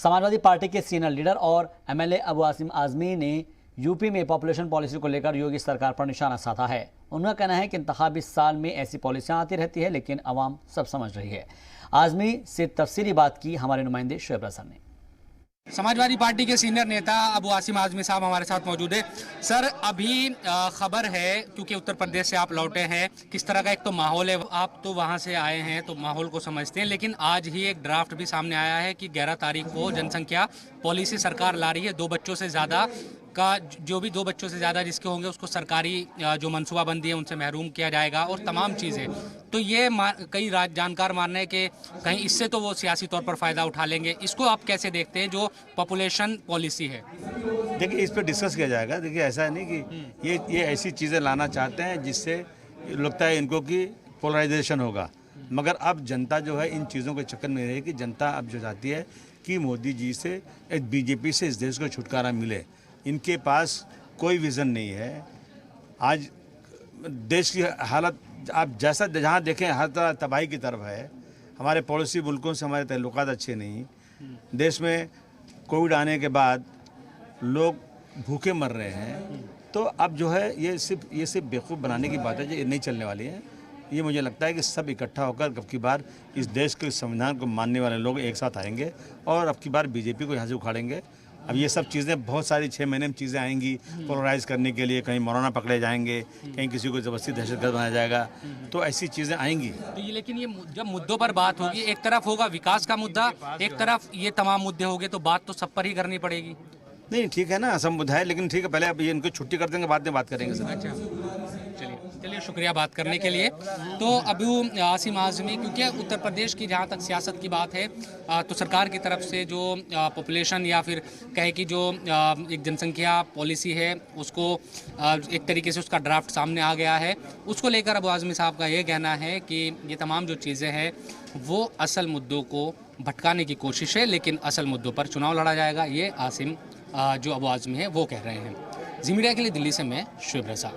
Samajwadi party के senior leader और MLA Abu Asim Azmi ने यूपी में पॉपुलेशन पॉलिसी को लेकर योगी सरकार पर निशाना साधा है। उनका कहना है कि इंतखाबी साल में ऐसी पॉलिसियां आती रहती है, लेकिन अवाम सब समझ रही है। आजमी से तफसीली बात की हमारे नुमाइंदे शुएब रसन ने। समाजवादी पार्टी के सीनियर नेता अबू आसिम आजमी साहब हमारे साथ मौजूद है। सर, अभी खबर है, क्योंकि उत्तर प्रदेश से आप लौटे हैं, किस तरह का एक तो माहौल है, आप तो वहां से आए हैं तो माहौल को समझते हैं, लेकिन आज ही एक ड्राफ्ट भी सामने आया है कि 11 तारीख को जनसंख्या पॉलिसी सरकार ला रही है। 2 बच्चों से ज़्यादा का जो भी 2 बच्चों से ज़्यादा जिसके होंगे उसको सरकारी जो मनसूबाबंदी है उनसे महरूम किया जाएगा और तमाम चीज़ें। तो ये कई जानकार मान रहे हैं कि कहीं इससे तो वो सियासी तौर पर फ़ायदा उठा लेंगे। इसको आप कैसे देखते हैं जो पॉपुलेशन पॉलिसी है? देखिए, इस पर डिस्कस किया जाएगा। देखिए, ऐसा है नहीं कि ये ऐसी चीज़ें लाना चाहते हैं जिससे लगता है इनको कि पोलराइजेशन होगा, मगर अब जनता जो है इन चीज़ों के चक्कर में रही कि जनता अब जो चाहती है कि मोदी जी से, बीजेपी से इस देश को छुटकारा मिले। इनके पास कोई विज़न नहीं है। आज देश की हालत आप जैसा जहाँ देखें हर तरह तबाही की तरफ है। हमारे पड़ोसी मुल्कों से हमारे ताल्लुकात अच्छे नहीं। देश में कोविड आने के बाद लोग भूखे मर रहे हैं। तो अब जो है ये सिर्फ बेवकूफ़ बनाने की बात है, जो ये नहीं चलने वाली है। ये मुझे लगता है कि सब इकट्ठा होकर अब की बार इस देश के संविधान को मानने वाले लोग एक साथ आएंगे और अब की बार बीजेपी को यहाँ से उखाड़ेंगे। अब ये सब चीज़ें बहुत सारी 6 महीने में चीज़ें आएंगी पोलराइज करने के लिए। कहीं मौलाना पकड़े जाएंगे, कहीं किसी को ज़बरदस्ती दहशतगर्द बनाया जाएगा, तो ऐसी चीज़ें आएंगी। तो ये, लेकिन ये जब मुद्दों पर बात होगी, एक तरफ होगा विकास का मुद्दा, एक तरफ ये तमाम मुद्दे होंगे, तो बात तो सब पर ही करनी पड़ेगी। नहीं, ठीक है ना, सब मुद्दा है, लेकिन ठीक है, पहले अब ये इनको छुट्टी कर देंगे, बाद में बात करेंगे सर। अच्छा, चलिए शुक्रिया बात करने के लिए। तो अबू आसिम आजमी, क्योंकि उत्तर प्रदेश की जहाँ तक सियासत की बात है, तो सरकार की तरफ से जो पॉपुलेशन या फिर कहे कि जो एक जनसंख्या पॉलिसी है उसको एक तरीके से उसका ड्राफ्ट सामने आ गया है। उसको लेकर अबू आजमी साहब का ये कहना है कि ये तमाम जो चीज़ें हैं वो असल मुद्दों को भटकाने की कोशिश है, लेकिन असल मुद्दों पर चुनाव लड़ा जाएगा। ये आसिम जो अबू आजमी है वो कह रहे हैं। जी मीडिया के लिए दिल्ली से मैं शुएब रसा।